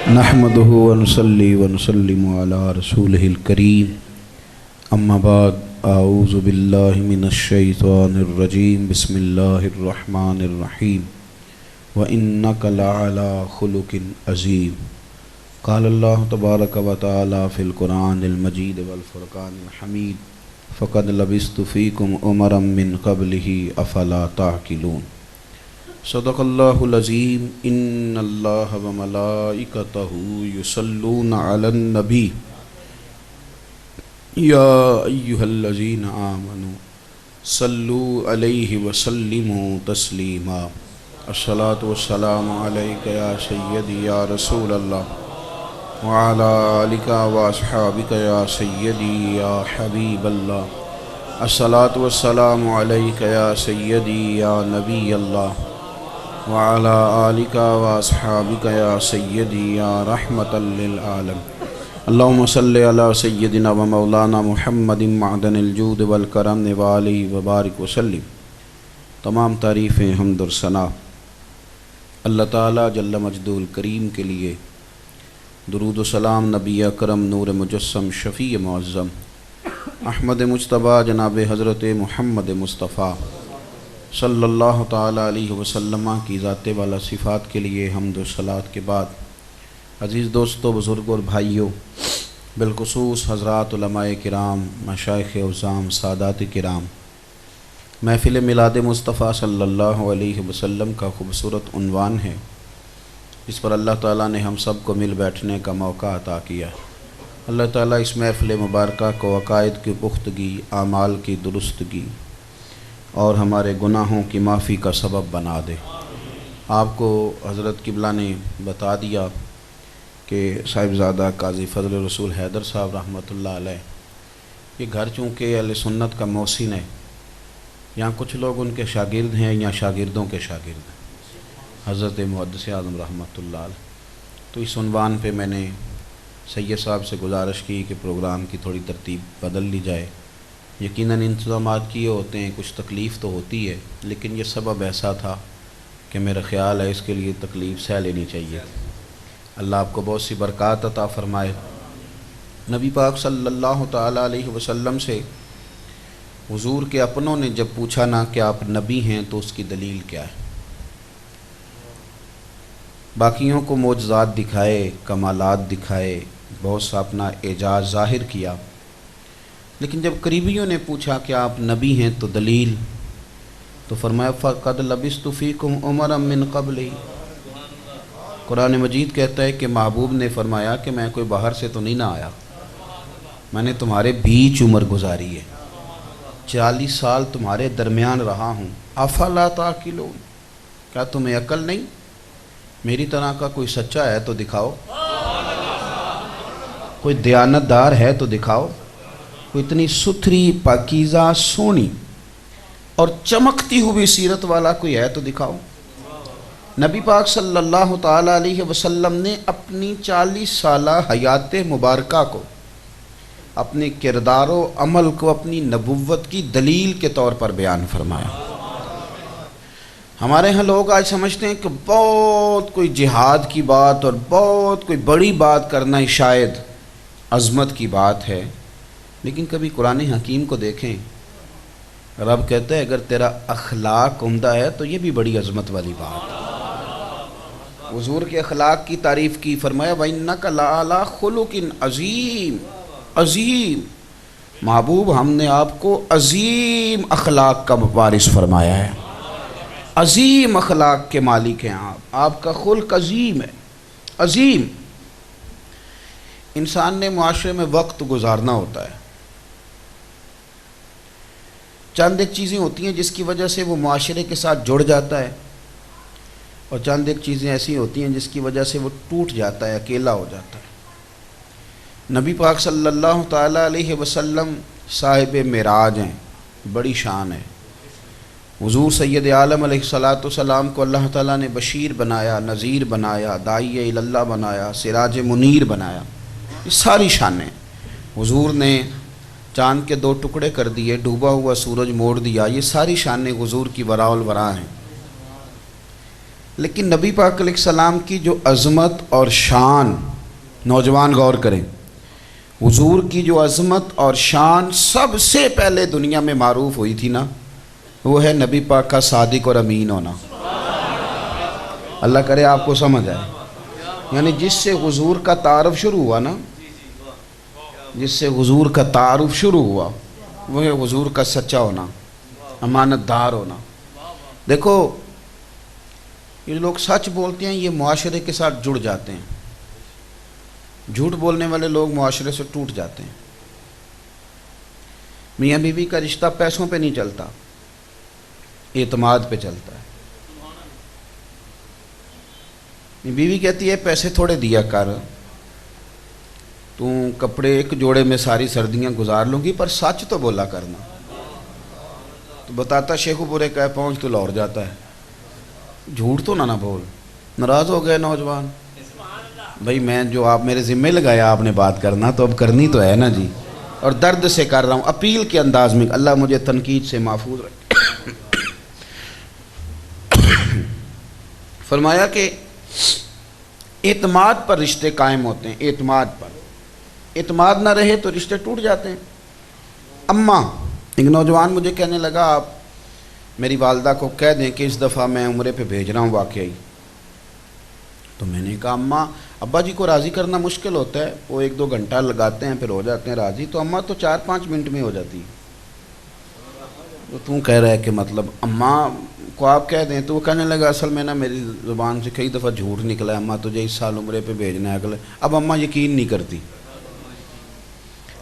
نحمده ونصلي ونسلم على رسوله الكريم اما بعد اعوذ بالله من الشيطان الرجيم بسم الله الرحمن الرحيم وانك لعلى خلق عظيم قال الله تبارك وتعالى في القرآن المجيد والفرقان الحميد فقد لبثت فيكم امرا من قبله افلا تعقلون صدق اللہ العظیم ان اللہ وملائکتہ یصلون علی النبی یا ایہا الذین آمنوا صلوا علیہ وسلموا تسلیما الصلاۃ والسلام علیک یا سیدی یا رسول اللہ وعلی آلک واصحابک یا سیدی یا حبیب اللہ الصلاۃ والسلام علیک یا سیدی یا نبی اللہ وعلى آلك وأصحابك يا سيدي يا رحمة للعالم اللهم صل على سيدنا ومولانا محمد معدن الجود والکرم وآلہ وبارک وسلم۔ تمام تعریفیں حمد و ثنا اللہ تعالیٰ جل مجدہ الکریم کے لیے، درود و سلام نبی اکرم نور مجسم شفیع معظم احمد مجتبیٰ جناب حضرت محمد مصطفیٰ صلی اللہ تعالیٰ علیہ وسلم کی ذات والا صفات کے لیے حمد و صلات کے بعد، عزیز دوستو، بزرگوں اور بھائیوں، بالخصوص حضرات علماء کرام، مشائخ عظام، سادات کرام، محفل میلاد مصطفیٰ صلی اللہ علیہ وسلم کا خوبصورت عنوان ہے، اس پر اللہ تعالیٰ نے ہم سب کو مل بیٹھنے کا موقع عطا کیا۔ اللہ تعالیٰ اس محفل مبارکہ کو عقائد کی پختگی، اعمال کی درستگی اور ہمارے گناہوں کی معافی کا سبب بنا دے۔ آپ کو حضرت قبلہ نے بتا دیا کہ صاحبزادہ قاضی فضل رسول حیدر صاحب رحمۃ اللہ علیہ، یہ گھر چونکہ اہل سنت کا محسن ہے، یہاں کچھ لوگ ان کے شاگرد ہیں یا شاگردوں کے شاگرد ہیں، حضرت محدث اعظم رحمۃ اللہ علیہ۔ تو اس عنوان پہ میں نے سید صاحب سے گزارش کی کہ پروگرام کی تھوڑی ترتیب بدل لی جائے۔ یقیناً انتظامات کیے ہوتے ہیں، کچھ تکلیف تو ہوتی ہے، لیکن یہ سبب ایسا تھا کہ میرا خیال ہے اس کے لیے تکلیف سہ لینی چاہیے۔ اللہ آپ کو بہت سی برکات عطا فرمائے۔ نبی پاک صلی اللہ تعالیٰ علیہ وسلم سے حضور کے اپنوں نے جب پوچھا نا کہ آپ نبی ہیں تو اس کی دلیل کیا ہے؟ باقیوں کو معجزات دکھائے، کمالات دکھائے، بہت سا اپنا اعجاز ظاہر کیا، لیکن جب قریبیوں نے پوچھا کہ آپ نبی ہیں تو دلیل، تو فرمایا فَقَدْ لَبِثْتُ فِيكُمْ عُمَرًا مِّن قَبْلِهِ۔ قرآن مجید کہتا ہے کہ محبوب نے فرمایا کہ میں کوئی باہر سے تو نہیں نہ آیا، میں نے تمہارے بیچ عمر گزاری ہے، 40 سال تمہارے درمیان رہا ہوں۔ افلا تعقلون، کیا تمہیں عقل نہیں؟ میری طرح کا کوئی سچا ہے تو دکھاؤ، کوئی دیانتدار ہے تو دکھاؤ، کوئی اتنی ستھری، پاکیزہ، سونی اور چمکتی ہوئی سیرت والا کوئی ہے تو دکھاؤ۔ نبی پاک صلی اللہ تعالیٰ علیہ وسلم نے اپنی 40 سالہ حیات مبارکہ کو، اپنے کردار و عمل کو اپنی نبوت کی دلیل کے طور پر بیان فرمایا۔ ہمارے ہاں لوگ آج سمجھتے ہیں کہ بہت کوئی جہاد کی بات اور بہت کوئی بڑی بات کرنا ہی شاید عظمت کی بات ہے، لیکن کبھی قرآن حکیم کو دیکھیں، رب کہتا ہے اگر تیرا اخلاق عمدہ ہے تو یہ بھی بڑی عظمت والی بات ہے۔ حضور کے اخلاق کی تعریف کی، فرمایا وَإِنَّكَ لَعَلَىٰ خُلُقٍ عَظِيمٍ، عظیم محبوب ہم نے آپ کو عظیم اخلاق کا وارث فرمایا ہے، عظیم اخلاق کے مالک ہیں آپ کا خلق عظیم ہے، عظیم۔ انسان نے معاشرے میں وقت گزارنا ہوتا ہے، چند ایک چیزیں ہوتی ہیں جس کی وجہ سے وہ معاشرے کے ساتھ جڑ جاتا ہے، اور چند ایک چیزیں ایسی ہوتی ہیں جس کی وجہ سے وہ ٹوٹ جاتا ہے، اکیلا ہو جاتا ہے۔ نبی پاک صلی اللہ تعالیٰ علیہ وسلم صاحب معراج ہیں، بڑی شان ہے۔ حضور سید عالم علیہ الصلاۃ والسلام کو اللہ تعالیٰ نے بشیر بنایا، نذیر بنایا، داعی اللہ بنایا، سراج منیر بنایا، یہ ساری شانیں۔ حضور نے چاند کے 2 ٹکڑے کر دیے، ڈوبا ہوا سورج موڑ دیا، یہ ساری شانیں حضور کی وراء الورا ہیں۔ لیکن نبی پاک علیہ السلام کی جو عظمت اور شان، نوجوان غور کریں، حضور کی جو عظمت اور شان سب سے پہلے دنیا میں معروف ہوئی تھی نا، وہ ہے نبی پاک کا صادق اور امین ہونا۔ اللہ کرے آپ کو سمجھ آئے۔ یعنی جس سے حضور کا تعارف شروع ہوا نا، جس سے حضور کا تعارف شروع ہوا، وہ ہے حضور کا سچا ہونا، امانت دار ہونا۔ دیکھو یہ لوگ سچ بولتے ہیں، یہ معاشرے کے ساتھ جڑ جاتے ہیں۔ جھوٹ بولنے والے لوگ معاشرے سے ٹوٹ جاتے ہیں۔ میاں بیوی کا رشتہ پیسوں پہ نہیں چلتا، اعتماد پہ چلتا ہے۔ بیوی کہتی ہے پیسے تھوڑے دیا کر، تو کپڑے ایک جوڑے میں ساری سردیاں گزار لوں گی، پر سچ تو بولا کرنا۔ تو بتاتا شیخو پورے کا پہنچ تو لاہور جاتا ہے، جھوٹ تو نہ بول۔ ناراض ہو گئے نوجوان، بھائی میں جو آپ میرے ذمہ لگایا آپ نے بات کرنا، تو اب کرنی تو ہے نا جی، اور درد سے کر رہا ہوں، اپیل کے انداز میں۔ اللہ مجھے تنقید سے محفوظ رکھے۔ فرمایا کہ اعتماد پر رشتے قائم ہوتے ہیں، اعتماد پر۔ اعتماد نہ رہے تو رشتے ٹوٹ جاتے ہیں۔ اماں، ایک نوجوان مجھے کہنے لگا آپ میری والدہ کو کہہ دیں کہ اس دفعہ میں عمرے پہ بھیج رہا ہوں واقعی۔ تو میں نے کہا اماں، ابا جی کو راضی کرنا مشکل ہوتا ہے، وہ 1-2 گھنٹہ لگاتے ہیں پھر ہو جاتے ہیں راضی، تو اماں تو 4-5 منٹ میں ہو جاتی ہے۔ تو کہہ رہا ہے کہ مطلب اماں کو آپ کہہ دیں، تو وہ کہنے لگا اصل میں نا میری زبان سے کئی دفعہ جھوٹ نکلا ہے، اماں تجھے اس سال عمرے پہ بھیجنا ہے اگلے۔ اب اماں یقین نہیں کرتی۔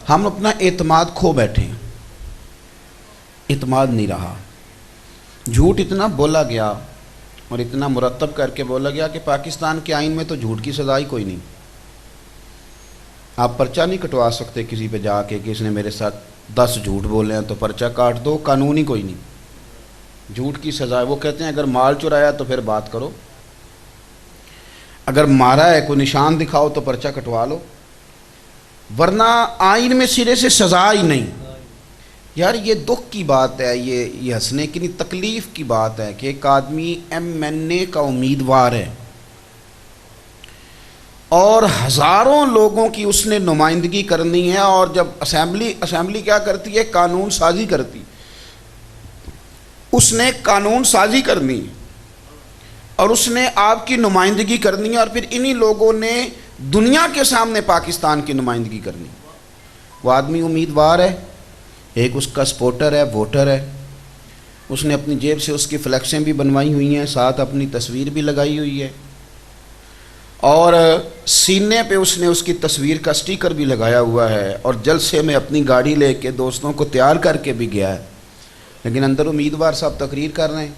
ہم اپنا اعتماد کھو بیٹھے ہیں، اعتماد نہیں رہا۔ جھوٹ اتنا بولا گیا اور اتنا مرتب کر کے بولا گیا کہ پاکستان کے آئین میں تو جھوٹ کی سزا ہی کوئی نہیں۔ آپ پرچہ نہیں کٹوا سکتے کسی پہ جا کے کہ اس نے میرے ساتھ 10 جھوٹ بولے ہیں تو پرچہ کاٹ دو، قانون ہی کوئی نہیں۔ جھوٹ کی سزا ہے۔ وہ کہتے ہیں اگر مال چرایا تو پھر بات کرو، اگر مارا ہے کوئی نشان دکھاؤ تو پرچہ کٹوا لو، ورنہ آئین میں سرے سے سزا ہی نہیں۔ یار یہ دکھ کی بات ہے، یہ ہنسنے کی نہیں، تکلیف کی بات ہے کہ ایک آدمی MNA کا امیدوار ہے اور ہزاروں لوگوں کی اس نے نمائندگی کرنی ہے، اور جب اسمبلی کیا کرتی ہے؟ قانون سازی کرتی۔ اس نے قانون سازی کرنی ہے اور اس نے آپ کی نمائندگی کرنی ہے، اور پھر انہی لوگوں نے دنیا کے سامنے پاکستان کی نمائندگی کرنی۔ وہ آدمی امیدوار ہے، ایک اس کا سپورٹر ہے، ووٹر ہے، اس نے اپنی جیب سے اس کی فلیکسیں بھی بنوائی ہوئی ہیں، ساتھ اپنی تصویر بھی لگائی ہوئی ہے، اور سینے پہ اس نے اس کی تصویر کا سٹیکر بھی لگایا ہوا ہے، اور جلسے میں اپنی گاڑی لے کے دوستوں کو تیار کر کے بھی گیا ہے، لیکن اندر امیدوار صاحب تقریر کر رہے ہیں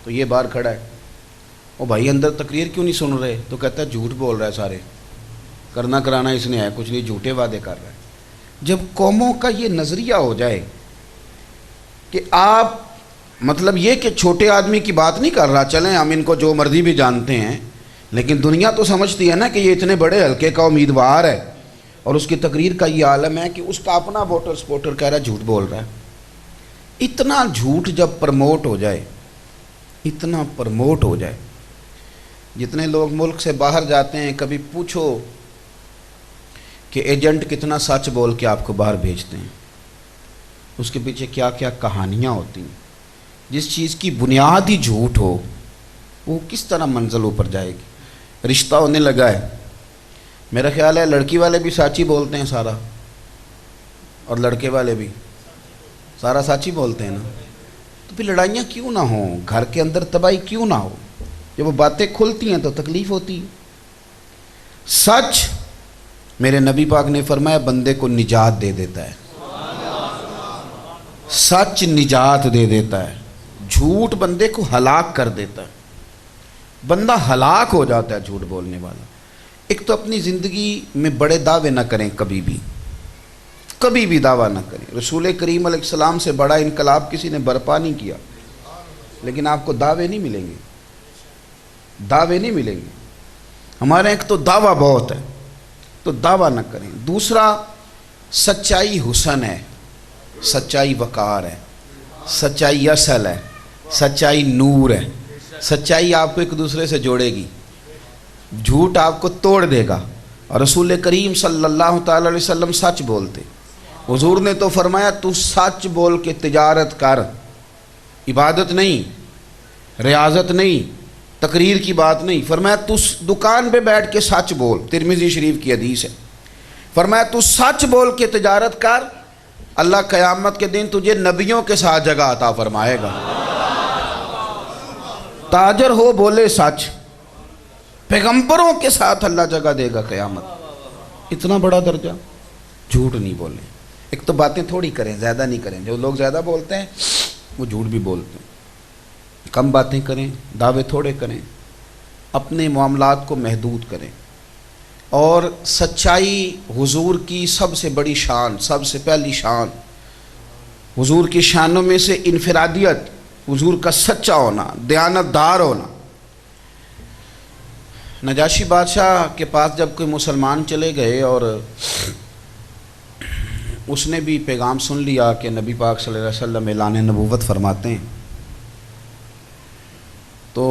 تو یہ باہر کھڑا ہے۔ او بھائی اندر تقریر کیوں نہیں سن رہے؟ تو کہتا ہے جھوٹ بول رہا ہے، سارے کرنا کرانا اس نے ہے کچھ نہیں، جھوٹے وعدے کر رہا ہے۔ جب قوموں کا یہ نظریہ ہو جائے کہ آپ مطلب یہ کہ چھوٹے آدمی کی بات نہیں کر رہا، چلیں ہم ان کو جو مرضی بھی جانتے ہیں، لیکن دنیا تو سمجھتی ہے نا کہ یہ اتنے بڑے حلقے کا امیدوار ہے، اور اس کی تقریر کا یہ عالم ہے کہ اس کا اپنا ووٹر سپورٹر کہہ رہا ہے جھوٹ بول رہا ہے۔ اتنا جھوٹ جب پرموٹ ہو جائے، اتنا پرموٹ ہو جائے، جتنے لوگ ملک سے باہر جاتے ہیں کبھی پوچھو کہ ایجنٹ کتنا سچ بول کے آپ کو باہر بھیجتے ہیں، اس کے پیچھے کیا کیا کہانیاں ہوتی ہیں۔ جس چیز کی بنیاد ہی جھوٹ ہو وہ کس طرح منزل اوپر جائے گی؟ رشتہ ہونے لگا ہے، میرا خیال ہے لڑکی والے بھی سچ ہی بولتے ہیں سارا، اور لڑکے والے بھی سارا سچ ہی بولتے ہیں نا، تو پھر لڑائیاں کیوں نہ ہوں؟ گھر کے اندر تباہی کیوں نہ ہو؟ جب وہ باتیں کھلتی ہیں تو تکلیف ہوتی ہے۔ سچ میرے نبی پاک نے فرمایا بندے کو نجات دے دیتا ہے، سچ نجات دے دیتا ہے، جھوٹ بندے کو ہلاک کر دیتا ہے، بندہ ہلاک ہو جاتا ہے جھوٹ بولنے والا۔ ایک تو اپنی زندگی میں بڑے دعوے نہ کریں، کبھی بھی دعویٰ نہ کریں۔ رسول کریم علیہ السلام سے بڑا انقلاب کسی نے برپا نہیں کیا، لیکن آپ کو دعوے نہیں ملیں گے، دعوے نہیں ملیں گے۔ ہمارے ایک تو دعویٰ بہت ہے، تو دعویٰ نہ کریں۔ دوسرا، سچائی حسن ہے، سچائی وقار ہے، سچائی اصل ہے، سچائی نور ہے۔ سچائی آپ کو ایک دوسرے سے جوڑے گی، جھوٹ آپ کو توڑ دے گا۔ اور رسول کریم صلی اللہ تعالی علیہ وسلم سچ بولتے، حضور نے تو فرمایا تو سچ بول کے تجارت کر، عبادت نہیں، ریاضت نہیں، تقریر کی بات نہیں، فرمایا تو دکان پہ بیٹھ کے سچ بول، ترمذی شریف کی حدیث ہے، فرمایا تو سچ بول کے تجارت کر، اللہ قیامت کے دن تجھے نبیوں کے ساتھ جگہ عطا فرمائے گا۔ تاجر ہو بولے سچ، پیغمبروں کے ساتھ اللہ جگہ دے گا قیامت، اتنا بڑا درجہ۔ جھوٹ نہیں بولیں، ایک تو باتیں تھوڑی کریں، زیادہ نہیں کریں، جو لوگ زیادہ بولتے ہیں وہ جھوٹ بھی بولتے ہیں، کم باتیں کریں، دعوے تھوڑے کریں، اپنے معاملات کو محدود کریں۔ اور سچائی حضور کی سب سے بڑی شان، سب سے پہلی شان حضور کی شانوں میں سے انفرادیت، حضور کا سچا ہونا، دیانت دار ہونا۔ نجاشی بادشاہ کے پاس جب کوئی مسلمان چلے گئے اور اس نے بھی پیغام سن لیا کہ نبی پاک صلی اللہ علیہ وسلم اعلان نبوت فرماتے ہیں، تو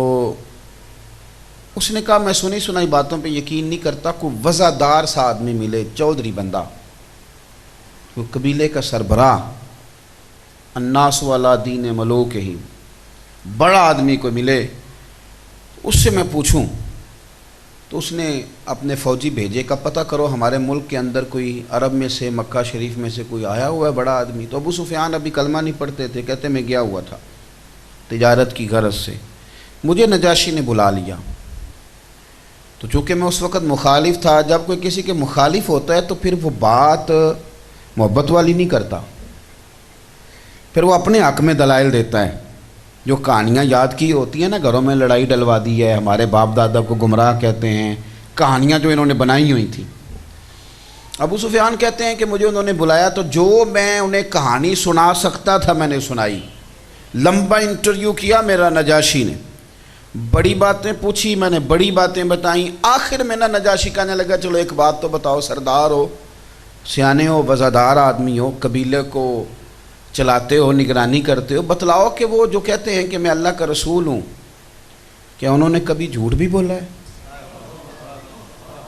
اس نے کہا میں سنی سنائی باتوں پہ یقین نہیں کرتا، کوئی وزادار سا آدمی ملے، چودھری بندہ، کوئی قبیلے کا سربراہ، الناس والا دین ملوک ہی، بڑا آدمی کوئی ملے، اس سے میں پوچھوں۔ تو اس نے اپنے فوجی بھیجے کا پتہ کرو ہمارے ملک کے اندر کوئی عرب میں سے، مکہ شریف میں سے کوئی آیا ہوا ہے بڑا آدمی۔ تو ابو سفیان ابھی کلمہ نہیں پڑھتے تھے، کہتے میں گیا ہوا تھا تجارت کی غرض سے، مجھے نجاشی نے بلا لیا۔ تو چونکہ میں اس وقت مخالف تھا، جب کوئی کسی کے مخالف ہوتا ہے تو پھر وہ بات محبت والی نہیں کرتا، پھر وہ اپنے حق میں دلائل دیتا ہے۔ جو کہانیاں یاد کی ہوتی ہیں نا، گھروں میں لڑائی ڈلوا دی ہے، ہمارے باپ دادا کو گمراہ کہتے ہیں، کہانیاں جو انہوں نے بنائی ہوئی تھیں۔ ابو سفیان کہتے ہیں کہ مجھے انہوں نے بلایا تو جو میں انہیں کہانی سنا سکتا تھا میں نے سنائی، لمبا انٹرویو کیا میرا نجاشی نے، بڑی باتیں پوچھی، میں نے بڑی باتیں بتائیں۔ آخر میں نا نجاشی کہنے لگا چلو ایک بات تو بتاؤ، سردار ہو، سیانے ہو، وزادار آدمی ہو، قبیلے کو چلاتے ہو، نگرانی کرتے ہو، بتلاؤ کہ وہ جو کہتے ہیں کہ میں اللہ کا رسول ہوں، کیا انہوں نے کبھی جھوٹ بھی بولا ہے؟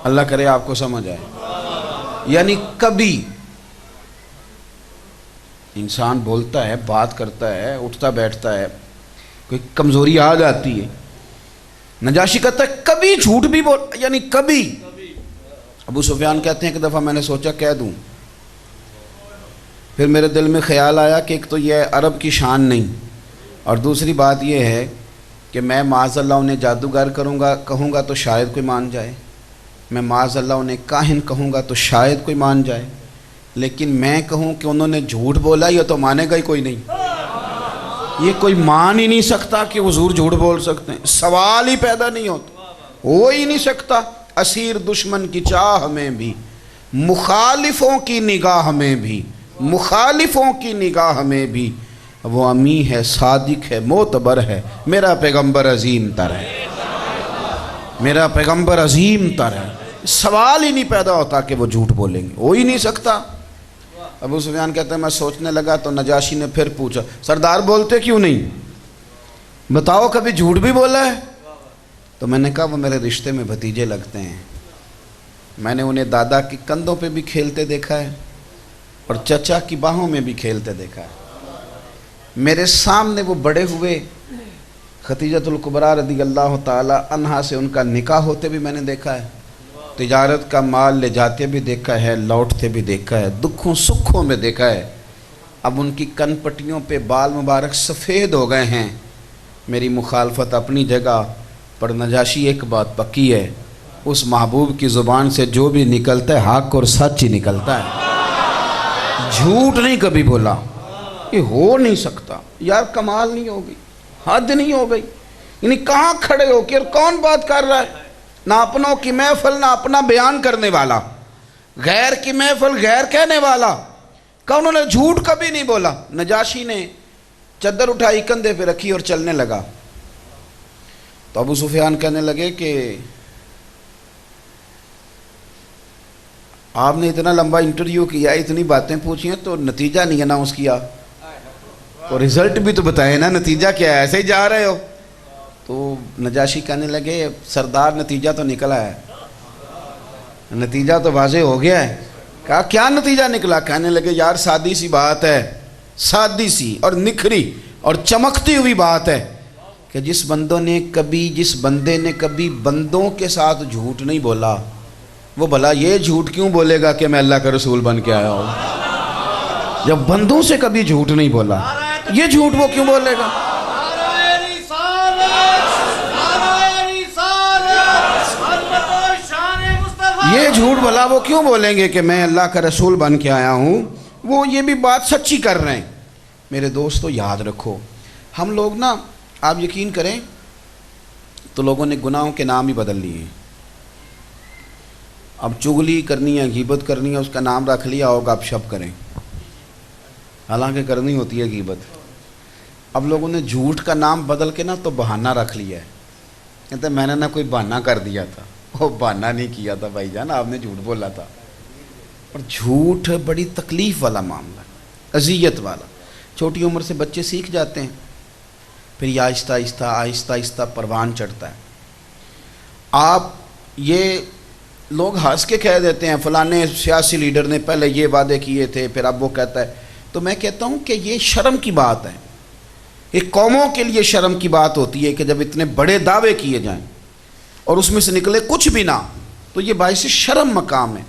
اللہ کرے آپ کو سمجھ آئے۔ یعنی کبھی انسان بولتا ہے، بات کرتا ہے، اٹھتا بیٹھتا ہے، کوئی کمزوری آ جاتی ہے، نجاشی کہتا ہے کبھی جھوٹ بھی بول، یعنی کبھی۔ ابو سفیان کہتے ہیں کہ دفعہ میں نے سوچا کہہ دوں، پھر میرے دل میں خیال آیا کہ ایک تو یہ عرب کی شان نہیں، اور دوسری بات یہ ہے کہ میں معاذ اللہ انہیں جادوگر کہوں گا تو شاید کوئی مان جائے، میں معاذ اللہ انہیں کاہن کہوں گا تو شاید کوئی مان جائے، لیکن میں کہوں کہ انہوں نے جھوٹ بولا، یہ تو مانے گا ہی کوئی نہیں، یہ کوئی مان ہی نہیں سکتا کہ حضور جھوٹ بول سکتے ہیں، سوال ہی پیدا نہیں ہوتا، ہو ہی نہیں سکتا۔ اسیر دشمن کی چاہ میں بھی، مخالفوں کی نگاہ میں بھی، مخالفوں کی نگاہ میں بھی وہ امی ہے، صادق ہے، معتبر ہے، میرا پیغمبر عظیم تر ہے، میرا پیغمبر عظیم تر ہے، سوال ہی نہیں پیدا ہوتا کہ وہ جھوٹ بولیں گے، ہو ہی نہیں سکتا۔ ابو سفیان کہتے ہیں میں سوچنے لگا تو نجاشی نے پھر پوچھا سردار بولتے کیوں نہیں، بتاؤ کبھی جھوٹ بھی بولا ہے؟ تو میں نے کہا وہ میرے رشتے میں بھتیجے لگتے ہیں، میں نے انہیں دادا کی کندھوں پہ بھی کھیلتے دیکھا ہے اور چچا کی باہوں میں بھی کھیلتے دیکھا ہے، میرے سامنے وہ بڑے ہوئے، خدیجۃ الکبریٰ رضی اللہ تعالی عنہا سے ان کا نکاح ہوتے بھی میں نے دیکھا ہے، تجارت کا مال لے جاتے بھی دیکھا ہے، لوٹتے بھی دیکھا ہے، دکھوں سکھوں میں دیکھا ہے۔ اب ان کی کن پٹیوں پہ بال مبارک سفید ہو گئے ہیں، میری مخالفت اپنی جگہ پر نجاشی ایک بات پکی ہے، اس محبوب کی زبان سے جو بھی نکلتا ہے حق اور سچ ہی نکلتا ہے، جھوٹ نہیں کبھی بولا، یہ ہو نہیں سکتا۔ یار کمال نہیں ہو گئی، حد نہیں ہو گئی، یعنی کہاں کھڑے ہو کہ کون بات کر رہا ہے، نہ اپنوں کی محفل نہ اپنا بیان کرنے والا، غیر کی محفل غیر کہنے والا، کہ انہوں نے جھوٹ کبھی نہیں بولا۔ نجاشی نے چادر اٹھائی کندھے پہ رکھی اور چلنے لگا، تو ابو سفیان کہنے لگے کہ آپ نے اتنا لمبا انٹرویو کیا، اتنی باتیں پوچھی ہیں تو نتیجہ نہیں اناؤنس کیا، اور رزلٹ بھی تو بتائے نا، نتیجہ کیا ہے، ایسے ہی جا رہے ہو؟ تو نجاشی کہنے لگے سردار نتیجہ تو نکلا ہے، نتیجہ تو واضح ہو گیا ہے۔ کہا کیا نتیجہ نکلا؟ کہنے لگے یار سادی سی بات ہے، سادی سی اور نکھری اور چمکتی ہوئی بات ہے کہ جس بندے نے کبھی بندوں کے ساتھ جھوٹ نہیں بولا، وہ بھلا یہ جھوٹ کیوں بولے گا کہ میں اللہ کا رسول بن کے آیا ہوں؟ جب بندوں سے کبھی جھوٹ نہیں بولا، یہ جھوٹ وہ کیوں بولے گا؟ یہ جھوٹ بھلا وہ کیوں بولیں گے کہ میں اللہ کا رسول بن کے آیا ہوں؟ وہ یہ بھی بات سچی کر رہے ہیں۔ میرے دوستو یاد رکھو، ہم لوگ نا، آپ یقین کریں تو لوگوں نے گناہوں کے نام ہی بدل لیے ہیں۔ اب چغلی کرنی ہے، غیبت کرنی ہے، اس کا نام رکھ لیا ہوگا اب شب کریں، حالانکہ کرنی ہوتی ہے غیبت۔ اب لوگوں نے جھوٹ کا نام بدل کے نا تو بہانہ رکھ لیا ہے، کہتے ہیں میں نے نا کوئی بہانہ کر دیا تھا۔ وہ بہانہ نہیں کیا تھا بھائی جان، آپ نے جھوٹ بولا تھا۔ اور جھوٹ بڑی تکلیف والا معاملہ ہے، اذیت والا۔ چھوٹی عمر سے بچے سیکھ جاتے ہیں، پھر یہ آہستہ آہستہ پروان چڑھتا ہے۔ آپ یہ لوگ ہنس کے کہہ دیتے ہیں فلانے سیاسی لیڈر نے پہلے یہ وعدے کیے تھے، پھر اب وہ کہتا ہے۔ تو میں کہتا ہوں کہ یہ شرم کی بات ہے، ایک قوموں کے لیے شرم کی بات ہوتی ہے کہ جب اتنے بڑے دعوے کیے جائیں اور اس میں سے نکلے کچھ بھی نہ، تو یہ باعث شرم مقام ہے۔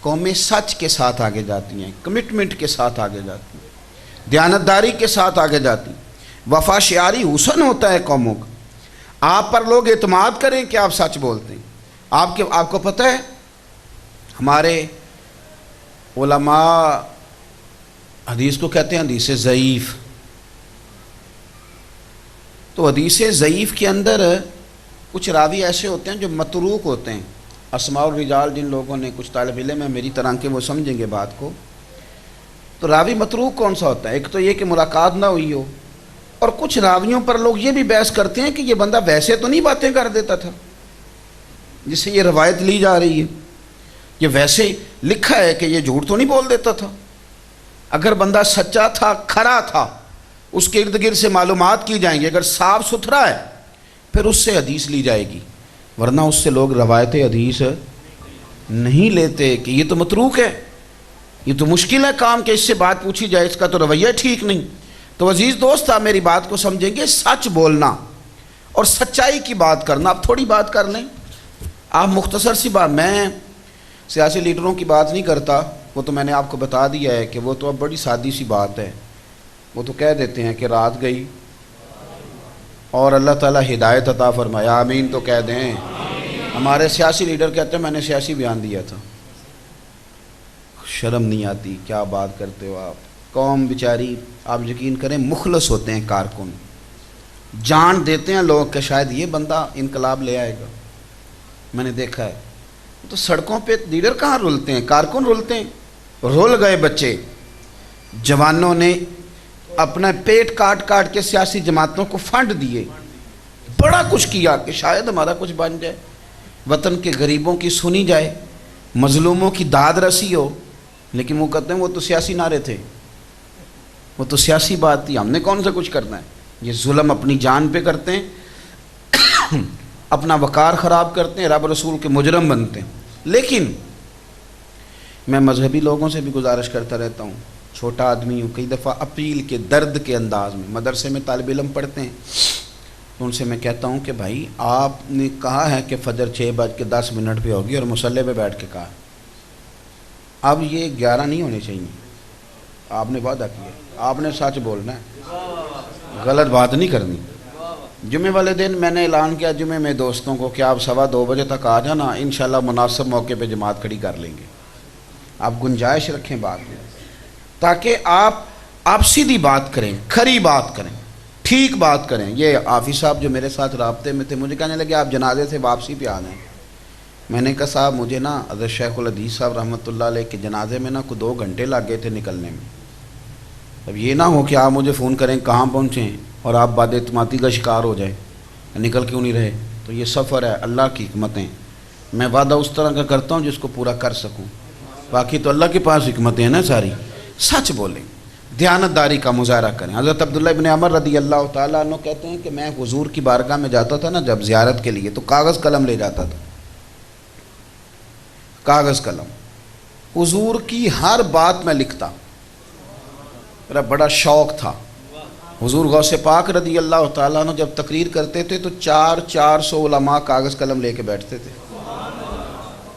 قومیں سچ کے ساتھ آگے جاتی ہیں، کمٹمنٹ کے ساتھ آگے جاتی ہیں، دیانتداری کے ساتھ آگے جاتی ہیں، وفا شعاری حسن ہوتا ہے قوموں کا۔ آپ پر لوگ اعتماد کریں کہ آپ سچ بولتے ہیں۔ آپ کو پتہ ہے ہمارے علماء حدیث کو کہتے ہیں حدیث ضعیف، تو حدیث ضعیف کے اندر کچھ راوی ایسے ہوتے ہیں جو متروک ہوتے ہیں۔ اسماء الرجال جن لوگوں نے، کچھ طالب علم ہیں میری طرح کے، وہ سمجھیں گے بات کو۔ تو راوی متروک کون سا ہوتا ہے؟ ایک تو یہ کہ ملاقات نہ ہوئی ہو، اور کچھ راویوں پر لوگ یہ بھی بحث کرتے ہیں کہ یہ بندہ ویسے تو نہیں باتیں کر دیتا تھا جس سے یہ روایت لی جا رہی ہے، یہ ویسے لکھا ہے کہ یہ جھوٹ تو نہیں بول دیتا تھا۔ اگر بندہ سچا تھا، کھرا تھا، اس کے ارد گرد سے معلومات کی جائیں گی، اگر صاف ستھرا ہے پھر اس سے حدیث لی جائے گی، ورنہ اس سے لوگ روایت حدیث نہیں لیتے کہ یہ تو متروک ہے، یہ تو مشکل ہے کام کہ اس سے بات پوچھی جائے، اس کا تو رویہ ٹھیک نہیں۔ تو عزیز دوست، آپ میری بات کو سمجھیں گے، سچ بولنا اور سچائی کی بات کرنا۔ آپ تھوڑی بات کر لیں، آپ مختصر سی بات، میں سیاسی لیڈروں کی بات نہیں کرتا، وہ تو میں نے آپ کو بتا دیا ہے کہ وہ تو اب بڑی سادی سی بات ہے۔ وہ تو کہہ دیتے ہیں کہ رات گئی اور اللہ تعالیٰ ہدایت عطا فرمایا، آمین تو کہہ دیں۔ ہمارے سیاسی لیڈر کہتے ہیں میں نے سیاسی بیان دیا تھا۔ شرم نہیں آتی؟ کیا بات کرتے ہو آپ؟ قوم بیچاری، آپ یقین کریں مخلص ہوتے ہیں کارکن، جان دیتے ہیں لوگ کہ شاید یہ بندہ انقلاب لے آئے گا۔ میں نے دیکھا ہے تو سڑکوں پہ لیڈر کہاں رولتے ہیں، کارکن رولتے ہیں۔ رول گئے بچے، جوانوں نے اپنا پیٹ کاٹ کاٹ کے سیاسی جماعتوں کو فنڈ دیے، بڑا کچھ کیا کہ شاید ہمارا کچھ بن جائے، وطن کے غریبوں کی سنی جائے، مظلوموں کی داد رسی ہو۔ لیکن وہ کہتے ہیں وہ تو سیاسی نعرے تھے، وہ تو سیاسی بات تھی، ہم نے کون سا کچھ کرنا ہے۔ یہ ظلم اپنی جان پہ کرتے ہیں، اپنا وقار خراب کرتے ہیں، رب رسول کے مجرم بنتے ہیں۔ لیکن میں مذہبی لوگوں سے بھی گزارش کرتا رہتا ہوں، چھوٹا آدمی ہوں، کئی دفعہ اپیل کے درد کے انداز میں مدرسے میں طالب علم پڑھتے ہیں تو ان سے میں کہتا ہوں کہ بھائی آپ نے کہا ہے کہ فجر 6:10 پہ ہوگی اور مصلی پہ بیٹھ کے کہا، اب یہ 11 نہیں ہونے چاہیے، آپ نے وعدہ کیا، آپ نے سچ بولنا ہے، غلط بات نہیں کرنی۔ جمعے والے دن میں نے اعلان کیا جمعے میں دوستوں کو کہ آپ 2:15 بجے تک آ جانا، انشاءاللہ مناسب موقع پہ جماعت کھڑی کر لیں گے۔ آپ گنجائش رکھیں بات میں، تاکہ آپ سیدھی بات کریں، کھری بات کریں، ٹھیک بات کریں۔ یہ حافظ صاحب جو میرے ساتھ رابطے میں تھے مجھے کہنے لگے آپ جنازے سے واپسی پہ آ جائیں۔ میں نے کہا صاحب مجھے نا حضرت شیخ الحدیث صاحب رحمۃ اللہ علیہ کے جنازے میں نا کوئی 2 گھنٹے لگ گئے تھے نکلنے میں۔ اب یہ نہ ہو کہ آپ مجھے فون کریں کہاں پہنچیں اور آپ بد اعتمادی کا شکار ہو جائیں، نکل کیوں نہیں رہے۔ تو یہ سفر ہے، اللہ کی حکمتیں، میں وعدہ اس طرح کا کرتا ہوں جس کو پورا کر سکوں، باقی تو اللہ کے پاس حکمتیں ہیں نا ساری۔ سچ بولیں، دیانتداری کا مظاہرہ کریں۔ حضرت عبداللہ ابن عمر رضی اللہ تعالیٰ عنہ کہتے ہیں کہ میں حضور کی بارگاہ میں جاتا تھا نا جب زیارت کے لیے، تو کاغذ قلم لے جاتا تھا، کاغذ قلم، حضور کی ہر بات میں لکھتا، میرا بڑا شوق تھا۔ حضور غوث پاک رضی اللہ تعالیٰ عنہ جب تقریر کرتے تھے تو 400 علماء کاغذ قلم لے کے بیٹھتے تھے،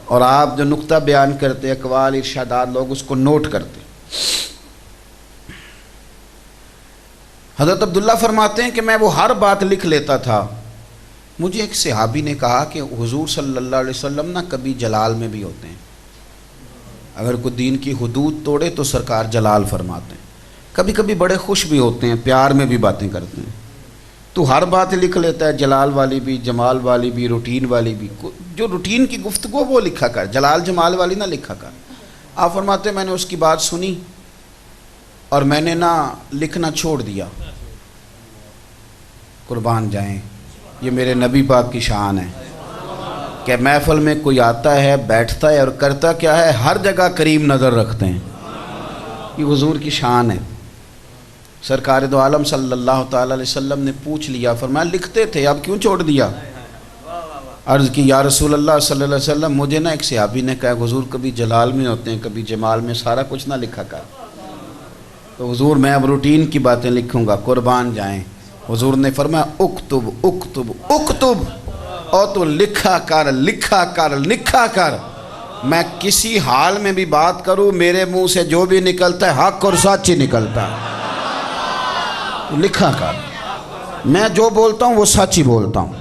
اور آپ جو نقطہ بیان کرتے، اقوال، ارشادات، لوگ اس کو نوٹ کرتے۔ حضرت عبداللہ فرماتے ہیں کہ میں وہ ہر بات لکھ لیتا تھا۔ مجھے ایک صحابی نے کہا کہ حضور صلی اللہ علیہ وسلم نا کبھی جلال میں بھی ہوتے ہیں، اگر کوئی دین کی حدود توڑے تو سرکار جلال فرماتے ہیں، کبھی کبھی بڑے خوش بھی ہوتے ہیں، پیار میں بھی باتیں کرتے ہیں، تو ہر بات لکھ لیتا ہے، جلال والی بھی، جمال والی بھی، روٹین والی بھی، جو روٹین کی گفتگو وہ لکھا کر، جلال جمال والی نہ لکھا کر۔ آپ فرماتے ہیں میں نے اس کی بات سنی اور میں نے نہ لکھنا چھوڑ دیا۔ قربان جائیں، یہ میرے نبی پاک کی شان ہے کہ محفل میں کوئی آتا ہے، بیٹھتا ہے اور کرتا کیا ہے، ہر جگہ کریم نظر رکھتے ہیں۔ یہ حضور کی شان ہے۔ سرکار دو عالم صلی اللہ تعالی علیہ وسلم نے پوچھ لیا، فرمایا لکھتے تھے اب کیوں چھوڑ دیا؟ عرض کی یا رسول اللہ صلی اللہ علیہ وسلم، مجھے نا ایک صحابی نے کہا حضور کبھی جلال میں ہوتے ہیں کبھی جمال میں، سارا کچھ نہ لکھا کر۔ تو حضور میں اب روٹین کی باتیں لکھوں گا۔ قربان جائیں، حضور نے فرمایا اکتب اکتب اکتب، اور تو لکھا کر لکھا کر لکھا کر، میں کسی حال میں بھی بات کروں میرے منہ سے جو بھی نکلتا ہے حق اور سچ ہی نکلتا ہے۔ لکھا کر، میں جو بولتا ہوں وہ سچ ہی بولتا ہوں،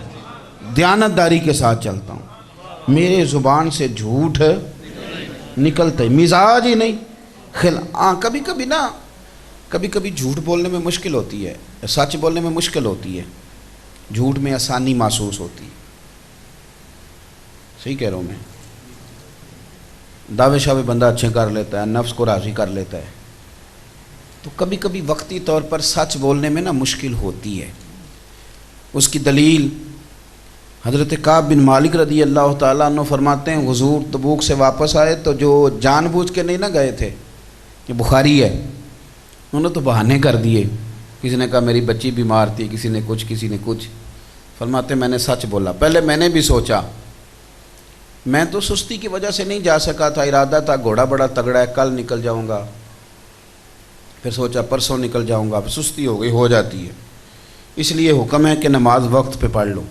دیانتداری کے ساتھ چلتا ہوں، میرے زبان سے جھوٹ نکلتا ہے، مزاج ہی نہیں۔ کبھی کبھی نا، کبھی کبھی جھوٹ بولنے میں مشکل ہوتی ہے، سچ بولنے میں مشکل ہوتی ہے، جھوٹ میں آسانی محسوس ہوتی ہے۔ صحیح کہہ رہا ہوں میں؟ دعوے شعوے بندہ اچھے کر لیتا ہے، نفس کو راضی کر لیتا ہے، تو کبھی کبھی وقتی طور پر سچ بولنے میں نا مشکل ہوتی ہے۔ اس کی دلیل حضرت کعب بن مالک رضی اللہ تعالیٰ عنہ فرماتے ہیں حضور تبوک سے واپس آئے تو جو جان بوجھ کے نہیں نہ گئے تھے، یہ بخاری ہے، انہوں نے تو بہانے کر دیے، کسی نے کہا میری بچی بیمار تھی، کسی نے کچھ کسی نے کچھ، فرماتے میں نے سچ بولا۔ پہلے میں نے بھی سوچا، میں تو سستی کی وجہ سے نہیں جا سکا تھا، ارادہ تھا گھوڑا بڑا تگڑا ہے کل نکل جاؤں گا، پھر سوچا پرسوں نکل جاؤں گا، پھر سستی ہو گئی، ہو جاتی ہے، اس لیے حکم ہے کہ نماز وقت پہ پڑھ لو۔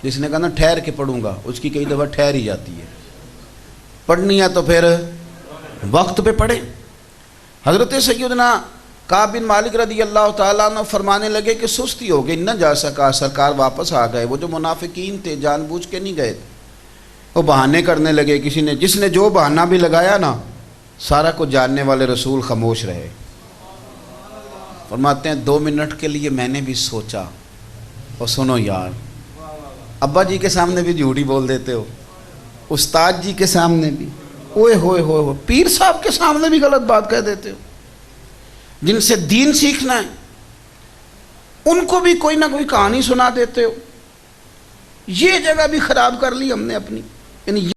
جس نے کہا نا ٹھہر کے پڑھوں گا، اس کی کئی دفعہ ٹھہر ہی جاتی ہے، پڑھنی ہے تو پھر وقت پہ پڑھے۔ حضرت سیدنا کعب بن مالک رضی اللہ تعالیٰ عنہ فرمانے لگے کہ سستی ہو گئی، نہ جا سکا، سرکار واپس آ گئے۔ وہ جو منافقین تھے جان بوجھ کے نہیں گئے تھے، وہ بہانے کرنے لگے، کسی نے جس نے جو بہانہ بھی لگایا نا، سارا کو جاننے والے رسول خاموش رہے۔ فرماتے ہیں 2 منٹ کے لیے میں نے بھی سوچا، اور سنو یار، ابا جی کے سامنے بھی جھوٹ ہی بول دیتے ہو، استاد جی کے سامنے بھی، اوئے ہوئے ہوئے ہوئے، پیر صاحب کے سامنے بھی غلط بات کہہ دیتے ہو، جن سے دین سیکھنا ہے ان کو بھی کوئی نہ کوئی کہانی سنا دیتے ہو۔ یہ جگہ بھی خراب کر لی ہم نے اپنی، یعنی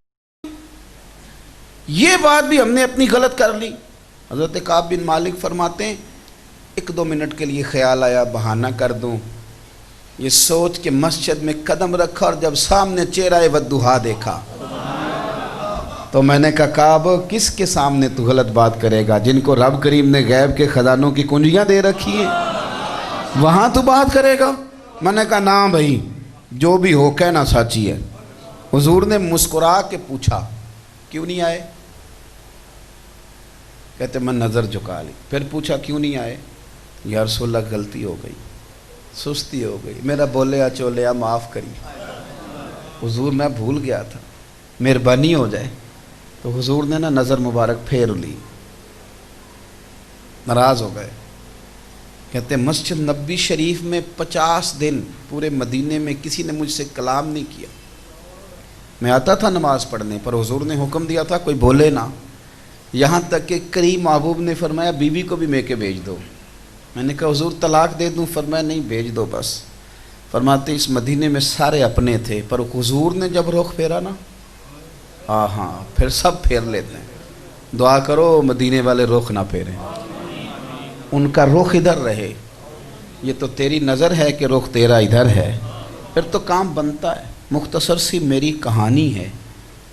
یہ بات بھی ہم نے اپنی غلط کر لی۔ حضرت کعب بن مالک فرماتے ہیں 1-2 منٹ کے لیے خیال آیا بہانہ کر دوں، یہ سوچ کے مسجد میں قدم رکھا، اور جب سامنے چہرہ والضحیٰ دیکھا تو میں نے کہا کعب کس کے سامنے تو غلط بات کرے گا؟ جن کو رب کریم نے غیب کے خزانوں کی کنجیاں دے رکھی ہیں، وہاں تو بات کرے گا؟ میں نے کہا نا بھائی، جو بھی ہو کہنا سچی ہے۔ حضور نے مسکرا کے پوچھا کیوں نہیں آئے؟ کہتے میں نظر جھکا لی۔ پھر پوچھا کیوں نہیں آئے؟ یا رسول اللہ غلطی ہو گئی، سستی ہو گئی، میرا بولیا چولیا معاف کری، حضور میں بھول گیا تھا، مہربانی ہو جائے۔ تو حضور نے نا نظر مبارک پھیر لی، ناراض ہو گئے۔ کہتے مسجد نبوی شریف میں 50 دن پورے مدینے میں کسی نے مجھ سے کلام نہیں کیا۔ میں آتا تھا نماز پڑھنے، پر حضور نے حکم دیا تھا کوئی بولے نہ، یہاں تک کہ کریم محبوب نے فرمایا بیوی کو بھی میں کے بھیج دو۔ میں نے کہا حضور طلاق دے دوں؟ فرمایا نہیں، بھیج دو بس۔ فرماتے اس مدینے میں سارے اپنے تھے، پر حضور نے جب رخ پھیرا نا، ہاں پھر سب پھیر لیتے ہیں۔ دعا کرو مدینے والے رخ نہ پھیریں۔ ان کا رخ ادھر رہے، یہ تو تیری نظر ہے کہ رخ تیرا ادھر ہے، پھر تو کام بنتا ہے۔ مختصر سی میری کہانی ہے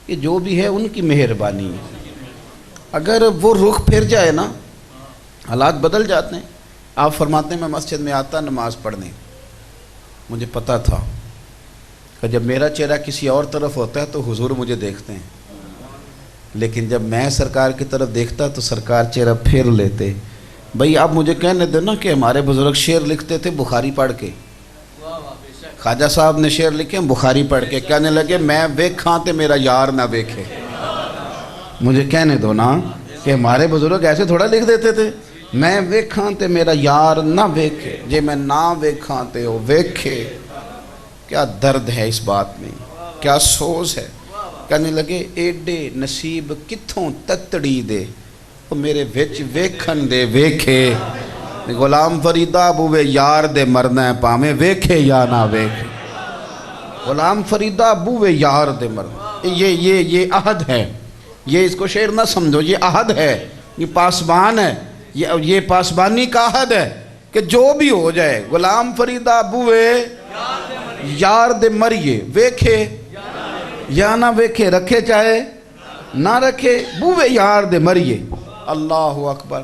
کہ جو بھی ہے ان کی مہربانی ہے، اگر وہ رخ پھر جائے نا حالات بدل جاتے ہیں۔ آپ فرماتے ہیں میں مسجد میں آتا نماز پڑھنے، مجھے پتہ تھا کہ جب میرا چہرہ کسی اور طرف ہوتا ہے تو حضور مجھے دیکھتے ہیں، لیکن جب میں سرکار کی طرف دیکھتا تو سرکار چہرہ پھیر لیتے۔ بھئی آپ مجھے کہنے دو نا کہ ہمارے بزرگ شعر لکھتے تھے بخاری پڑھ کے، خواجہ صاحب نے شعر لکھے بخاری پڑھ کے، کہنے لگے میں ویکھاں تے میرا یار نہ ویکھے۔ مجھے کہنے دو نا کہ ہمارے بزرگ ایسے تھوڑا لکھ دیتے تھے، میں ویکھاں تے میرا یار نہ ویکھے، جے میں نہ ویکھاں تے وہ ویکھے۔ کیا درد ہے اس بات میں، کیا سوز ہے۔ کہنے لگے ایڈے نصیب کتھوں تتڑی دے، وہ میرے وچ ویکھن دے ویکھے۔ غلام فریدہ بوے یار دے مرنا ہے پامیں ویکھے یا نہ ویکھے۔ غلام فریدہ بوے یار دے مرنا، یہ عہد ہے، یہ اس کو شعر نہ سمجھو، یہ عہد ہے، یہ پاسبان ہے، یہ پاسبانی کا عہد ہے کہ جو بھی ہو جائے غلام فریدہ بوے یار دے مریے، ویکھے یا نہ ویکھے، رکھے چاہے نہ رکھے، بوے یار دے مریے۔ اللہ اکبر۔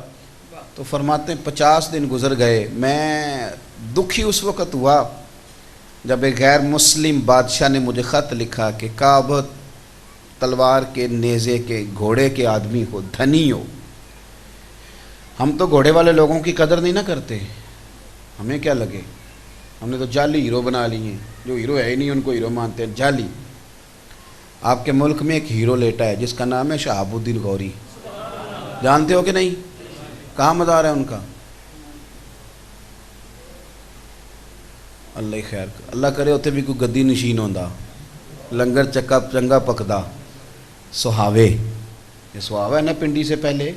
تو فرماتے ہیں 50 دن گزر گئے، میں دکھی اس وقت ہوا جب ایک غیر مسلم بادشاہ نے مجھے خط لکھا کہ کعب تلوار کے، نیزے کے، گھوڑے کے آدمی ہو، دھنی ہو۔ ہم تو گھوڑے والے لوگوں کی قدر نہیں نہ کرتے، ہمیں کیا لگے، ہم نے تو جعلی ہیرو بنا لی ہیں، جو ہیرو ہے ہی نہیں ان کو ہیرو مانتے ہیں، جعلی۔ آپ کے ملک میں ایک ہیرو لیٹا ہے جس کا نام ہے شہاب الدین غوری، جانتے ہو کہ نہیں؟ کہاں مزار ہے ان کا؟ اللہ خیر، اللہ کرے ہوتے بھی کوئی گدی نشین ہوندا، لنگر چکا چنگا پکدا۔ سہاوے، یہ سہاوے ہے نا پنڈی سے پہلے،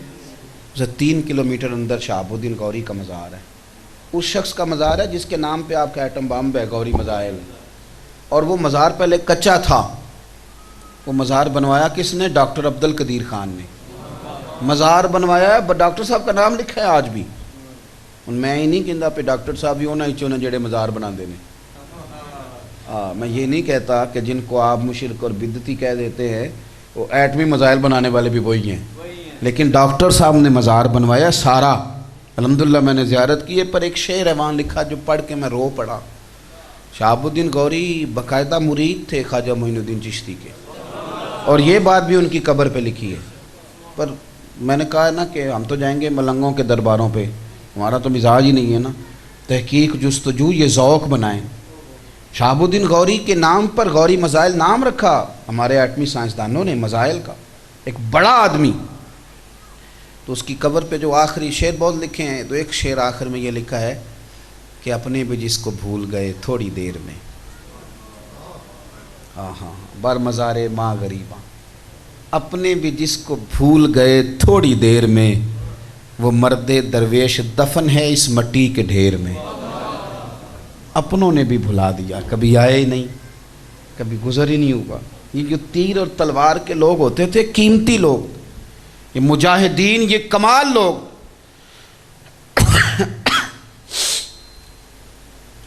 اسے 3 کلومیٹر اندر شہاب الدین غوری کا مزار ہے۔ اس شخص کا مزار ہے جس کے نام پہ آپ کا ایٹم بم ہے، غوری مزائل۔ اور وہ مزار پہلے کچا تھا، وہ مزار بنوایا کس نے؟ ڈاکٹر عبد القدیر خان نے مزار بنوایا ہے، ڈاکٹر صاحب کا نام لکھا ہے آج بھی۔ میں ہی نہیں کہتا پہ ڈاکٹر صاحب ہی ہونا ہی چونے جڑے مزار بنا دینے۔ میں یہ نہیں کہتا کہ جن کو آپ مشرک اور بدعتی کہہ دیتے ہیں وہ ایٹمی میزائل بنانے والے بھی وہی ہیں، لیکن ڈاکٹر صاحب نے مزار بنوایا سارا۔ الحمدللہ میں نے زیارت کی ہے، پر ایک شعر ہے وہاں لکھا جو پڑھ کے میں رو پڑا۔ شہاب الدین غوری باقاعدہ مرید تھے خواجہ معین الدین چشتی کے، اور یہ بات بھی ان کی قبر پہ لکھی ہے۔ پر میں نے کہا ہے نا کہ ہم تو جائیں گے ملنگوں کے درباروں پہ، ہمارا تو مزاج ہی نہیں ہے نا، تحقیق جستجو یہ ذوق بنائیں۔ شہاب الدین غوری کے نام پر غوری مزائل نام رکھا ہمارے ایٹمی سائنسدانوں نے، مزائل کا ایک بڑا آدمی۔ تو اس کی قبر پہ جو آخری شعر بہت لکھے ہیں، تو ایک شعر آخر میں یہ لکھا ہے کہ اپنے بھی جس کو بھول گئے تھوڑی دیر میں، بر مزار ماں غریباں، اپنے بھی جس کو بھول گئے تھوڑی دیر میں، وہ مرد درویش دفن ہے اس مٹی کے ڈھیر میں۔ اپنوں نے بھی بھلا دیا، کبھی آئے ہی نہیں، کبھی گزر ہی نہیں ہوا۔ یہ جو تیر اور تلوار کے لوگ ہوتے تھے، قیمتی لوگ، یہ مجاہدین، یہ کمال لوگ۔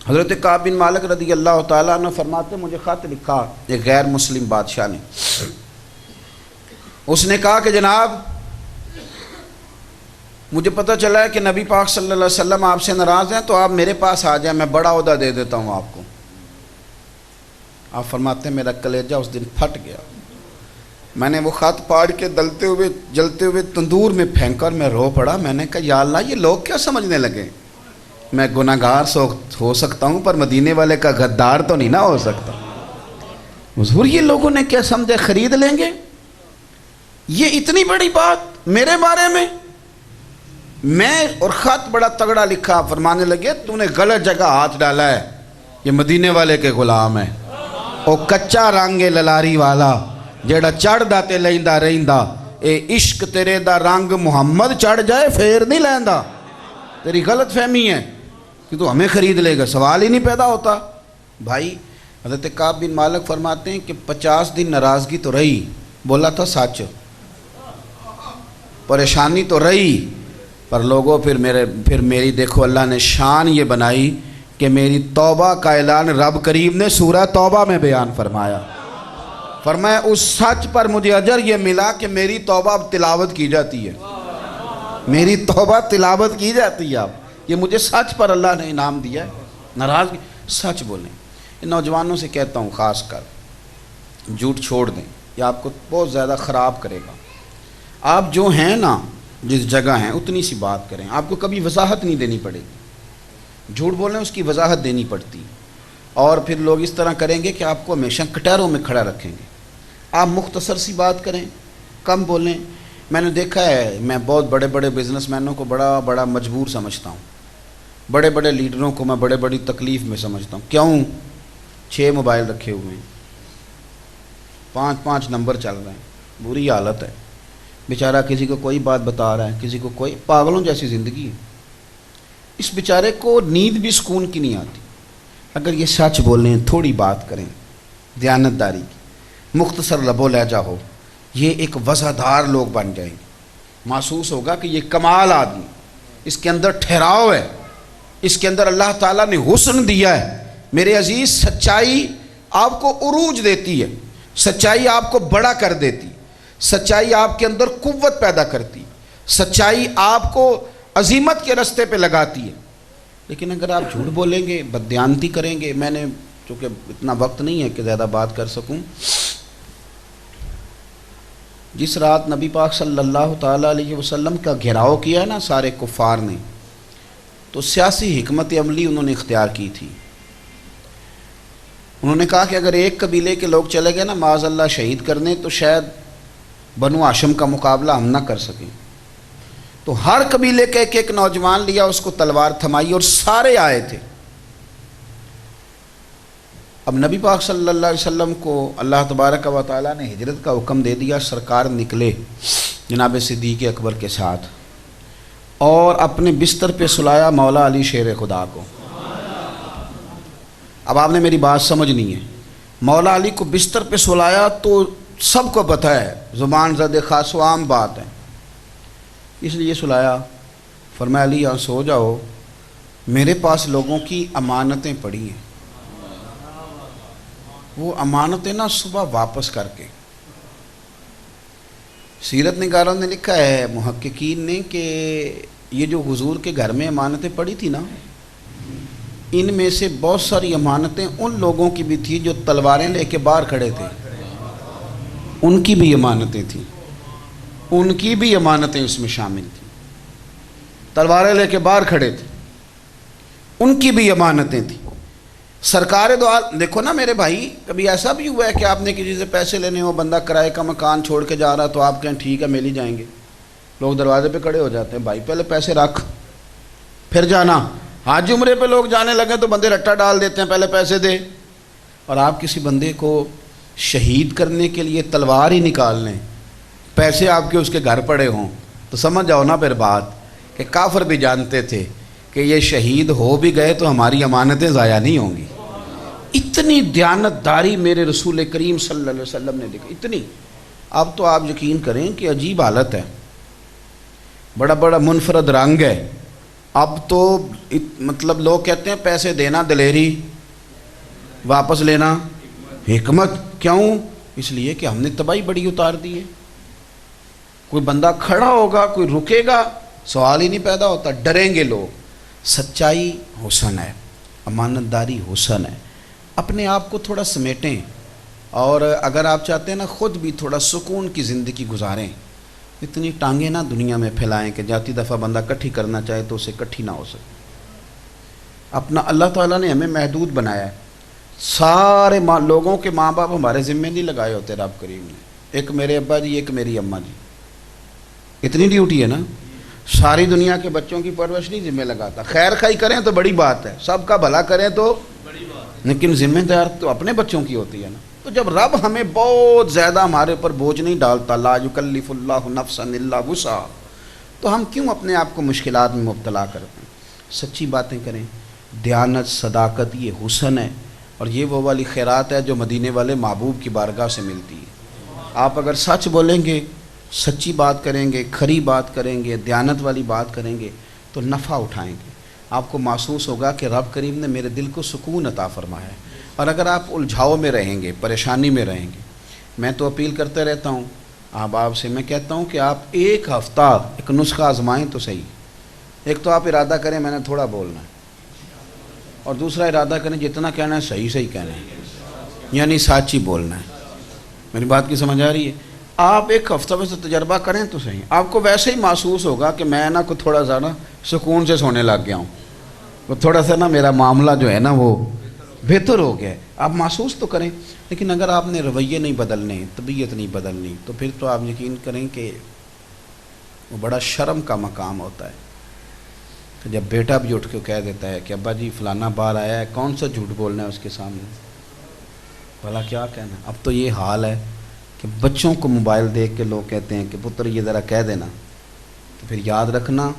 حضرت کعب بن مالک رضی اللہ تعالیٰ عنہ فرماتے مجھے خط لکھا ایک غیر مسلم بادشاہ نے۔ اس نے کہا کہ جناب مجھے پتہ چلا ہے کہ نبی پاک صلی اللہ علیہ وسلم آپ سے ناراض ہیں، تو آپ میرے پاس آ جائیں، میں بڑا عہدہ دے دیتا ہوں آپ کو۔ آپ فرماتے ہیں میرا کلیجہ اس دن پھٹ گیا، میں نے وہ خط پاڑ کے جلتے ہوئے تندور میں پھینکا اور میں رو پڑا۔ میں نے کہا یا اللہ، یہ لوگ کیا سمجھنے لگے، میں گناہگار ہو سکتا ہوں پر مدینے والے کا غدار تو نہیں نہ ہو سکتا۔ حضور یہ لوگوں نے کیا سمجھے، خرید لیں گے یہ اتنی بڑی بات میرے بارے میں؟ میں اور خط بڑا تگڑا لکھا، فرمانے لگے تو نے غلط جگہ ہاتھ ڈالا ہے، یہ مدینے والے کے غلام ہے، او کچا رنگ للاری والا جیڑا چڑھ دا تے لیندا رہندا، اے عشق تیرے دا رنگ محمد چڑھ جائے پھر نہیں لیندا۔ تیری غلط فہمی ہے کہ تو ہمیں خرید لے گا، سوال ہی نہیں پیدا ہوتا۔ بھائی حضرت کعب بن مالک فرماتے ہیں کہ 50 دن ناراضگی تو رہی، بولا تھا سچ، پریشانی تو رہی، پر لوگوں پھر میری دیکھو اللہ نے شان یہ بنائی کہ میری توبہ کا اعلان رب کریم نے سورہ توبہ میں بیان فرمایا۔ فرمایا اس سچ پر مجھے اجر یہ ملا کہ میری توبہ اب تلاوت کی جاتی ہے، میری توبہ تلاوت کی جاتی ہے اب۔ یہ مجھے سچ پر اللہ نے انعام دیا ہے۔ ناراض سچ بولیں۔ ان نوجوانوں سے کہتا ہوں خاص کر، جھوٹ چھوڑ دیں، یہ آپ کو بہت زیادہ خراب کرے گا۔ آپ جو ہیں نا جس جگہ ہیں اتنی سی بات کریں، آپ کو کبھی وضاحت نہیں دینی پڑے گی۔ جھوٹ بولیں اس کی وضاحت دینی پڑتی، اور پھر لوگ اس طرح کریں گے کہ آپ کو ہمیشہ کٹہروں میں کھڑا رکھیں گے۔ آپ مختصر سی بات کریں، کم بولیں۔ میں نے دیکھا ہے، میں بہت بڑے بڑے بزنس مینوں کو بڑا مجبور سمجھتا ہوں، بڑے بڑے لیڈروں کو میں بڑی تکلیف میں سمجھتا ہوں۔ کیوں؟ 6 موبائل رکھے ہوئے ہیں، 5 نمبر چل رہے ہیں، بری حالت ہے۔ بیچارہ کسی کو کوئی بات بتا رہا ہے، کسی کو کوئی، پاگلوں جیسی زندگی ہے۔ اس بیچارے کو نیند بھی سکون کی نہیں آتی۔ اگر یہ سچ بولیں، تھوڑی بات کریں، دیانتداری کی، مختصر لب و لہجہ ہو، یہ ایک وزادار لوگ بن جائیں گے۔ محسوس ہوگا کہ یہ کمال آدمی، اس کے اندر ٹھہراؤ ہے، اس کے اندر اللہ تعالیٰ نے حسن دیا ہے۔ میرے عزیز، سچائی آپ کو عروج دیتی ہے، سچائی آپ کو بڑا کر دیتی، سچائی آپ کے اندر قوت پیدا کرتی، سچائی آپ کو عظیمت کے راستے پہ لگاتی ہے۔ لیکن اگر آپ جھوٹ بولیں گے، بددیانتی کریں گے، میں نے چونکہ اتنا وقت نہیں ہے کہ زیادہ بات کر سکوں، جس رات نبی پاک صلی اللہ تعالیٰ علیہ وسلم کا گھیراؤ کیا ہے نا سارے کفار نے، تو سیاسی حکمت عملی انہوں نے اختیار کی تھی۔ انہوں نے کہا کہ اگر ایک قبیلے کے لوگ چلے گئے نا معاذ اللہ شہید کرنے، تو شاید بنو ہاشم کا مقابلہ ہم نہ کر سکیں۔ تو ہر قبیلے کا ایک نوجوان لیا، اس کو تلوار تھمائی، اور سارے آئے تھے۔ اب نبی پاک صلی اللہ علیہ وسلم کو اللہ تبارک و تعالیٰ نے ہجرت کا حکم دے دیا۔ سرکار نکلے جناب صدیق اکبر کے ساتھ، اور اپنے بستر پہ سلایا مولا علی شیر خدا کو۔ اب آپ نے میری بات سمجھنی ہے، مولا علی کو بستر پہ سلایا تو سب کو پتہ ہے، زبان زد خاص و عام بات ہے، اس لیے سلایا۔ فرمایا علی یہاں سو جاؤ، میرے پاس لوگوں کی امانتیں پڑی ہیں، وہ امانتیں نا صبح واپس کر کے۔ سیرت نگاروں نے لکھا ہے، محققین نے، کہ یہ جو حضور کے گھر میں امانتیں پڑی تھی نا، ان میں سے بہت ساری امانتیں ان لوگوں کی بھی تھی جو تلواریں لے کے باہر کھڑے تھے، ان کی بھی امانتیں تھیں، ان کی بھی امانتیں اس میں شامل تھیں۔ تلواریں لے کے باہر کھڑے تھے، ان کی بھی امانتیں تھیں۔ سرکار دو عالم، دیکھو نا میرے بھائی، کبھی ایسا بھی ہوا ہے کہ آپ نے کسی سے پیسے لینے ہو، بندہ کرائے کا مکان چھوڑ کے جا رہا تو آپ کہیں ٹھیک ہے مل ہی جائیں گے، لوگ دروازے پہ کھڑے ہو جاتے ہیں، بھائی پہلے پیسے رکھ پھر جانا۔ حج عمرے پہ لوگ جانے لگے تو بندے رٹا ڈال دیتے ہیں، پہلے پیسے دے۔ اور آپ کسی بندے کو شہید کرنے کے لیے تلوار ہی نکال لیں، پیسے آپ کے اس کے گھر پڑے ہوں، تو سمجھ جاؤ نا پھر بات کہ کافر بھی جانتے تھے کہ یہ شہید ہو بھی گئے تو ہماری امانتیں ضائع نہیں ہوں گی۔ اتنی دیانتداری میرے رسول کریم صلی اللہ علیہ وسلم نے دیکھی، اتنی۔ اب تو آپ یقین کریں کہ عجیب حالت ہے، بڑا منفرد رنگ ہے۔ اب تو مطلب لوگ کہتے ہیں پیسے دینا دلیری، واپس لینا حکمت۔ کیوں؟ اس لیے کہ ہم نے تباہی بڑی اتار دی ہے۔ کوئی بندہ کھڑا ہوگا، کوئی رکے گا، سوال ہی نہیں پیدا ہوتا، ڈریں گے لوگ۔ سچائی حسن ہے، امانت داری حسن ہے۔ اپنے آپ کو تھوڑا سمیٹیں، اور اگر آپ چاہتے ہیں نا خود بھی تھوڑا سکون کی زندگی گزاریں، اتنی ٹانگیں نہ دنیا میں پھیلائیں کہ جاتی دفعہ بندہ کٹھی کرنا چاہے تو اسے کٹھی نہ ہو سکے۔ اپنا اللہ تعالیٰ نے ہمیں محدود بنایا ہے۔ سارے لوگوں کے ماں باپ ہمارے ذمہ نہیں لگائے ہوتے رب کریم نے، ایک میرے ابا جی، ایک میری اماں جی، اتنی ڈیوٹی ہے نا۔ ساری دنیا کے بچوں کی پرورش نہیں ذمہ لگاتا، خیر خائی کریں تو بڑی بات ہے، سب کا بھلا کریں تو بڑی بات، لیکن ذمہ دار تو اپنے بچوں کی ہوتی ہے نا۔ تو جب رب ہمیں بہت زیادہ ہمارے اوپر بوجھ نہیں ڈالتا، لا یکلف اللہ نفسا الا وسعہا، تو ہم کیوں اپنے آپ کو مشکلات میں مبتلا کرتے ہیں؟ سچی باتیں کریں، دیانت، صداقت، یہ حسن ہے، اور یہ وہ والی خیرات ہے جو مدینے والے محبوب کی بارگاہ سے ملتی ہے۔ آپ اگر سچ بولیں گے سچی بات کریں گے، کھری بات کریں گے، دیانت والی بات کریں گے تو نفع اٹھائیں گے، آپ کو محسوس ہوگا کہ رب کریم نے میرے دل کو سکون عطا فرمایا ہے۔ اور اگر آپ الجھاؤ میں رہیں گے، پریشانی میں رہیں گے، میں تو اپیل کرتے رہتا ہوں آپ سے، میں کہتا ہوں کہ آپ ایک ہفتہ ایک نسخہ آزمائیں تو صحیح۔ ایک تو آپ ارادہ کریں میں نے تھوڑا بولنا ہے، اور دوسرا ارادہ کریں جتنا کہنا ہے صحیح صحیح کہنا ہے، یعنی سچ ہی بولنا ہے۔ میری بات کی سمجھ آ رہی ہے؟ آپ ایک ہفتہ میں سے تجربہ کریں تو صحیح، آپ کو ویسے ہی محسوس ہوگا کہ میں نا کو تھوڑا سا نا سکون سے سونے لگ گیا ہوں، وہ تھوڑا سا نا میرا معاملہ جو ہے نا وہ بہتر ہو گیا ہے۔ آپ محسوس تو کریں، لیکن اگر آپ نے رویے نہیں بدلنے، طبیعت نہیں بدلنی، تو پھر تو آپ یقین کریں کہ وہ بڑا شرم کا مقام ہوتا ہے کہ جب بیٹا بھی اٹھ کے کہہ دیتا ہے کہ ابا جی فلانا بار آیا ہے، کون سا جھوٹ بولنا ہے اس کے سامنے، بھلا کیا کہنا ہے۔ اب تو یہ حال ہے کہ بچوں کو موبائل دیکھ کے لوگ کہتے ہیں کہ پتر یہ ذرا کہہ دینا، تو پھر یاد رکھنا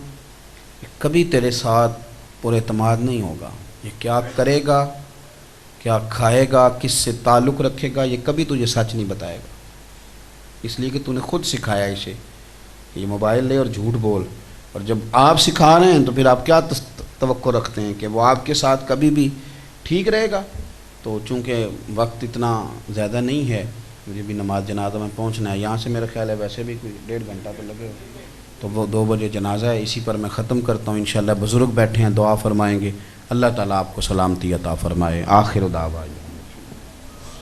کہ کبھی تیرے ساتھ پر اعتماد نہیں ہوگا، یہ کیا کرے گا، کیا کھائے گا، کس سے تعلق رکھے گا، یہ کبھی تجھے سچ نہیں بتائے گا، اس لیے کہ تو نے خود سکھایا اسے کہ یہ موبائل لے اور جھوٹ بول۔ اور جب آپ سکھا رہے ہیں تو پھر آپ کیا توقع رکھتے ہیں کہ وہ آپ کے ساتھ کبھی بھی ٹھیک رہے گا؟ تو چونکہ وقت اتنا زیادہ نہیں ہے، مجھے بھی نماز جنازہ میں پہنچنا ہے، یہاں سے میرا خیال ہے ویسے بھی کوئی 1.5 گھنٹہ تو لگے ہو، تو وہ 2 بجے جنازہ ہے، اسی پر میں ختم کرتا ہوں۔ انشاءاللہ بزرگ بیٹھے ہیں، دعا فرمائیں گے، اللہ تعالیٰ آپ کو سلامتی عطا فرمائے۔ آخر دعوانا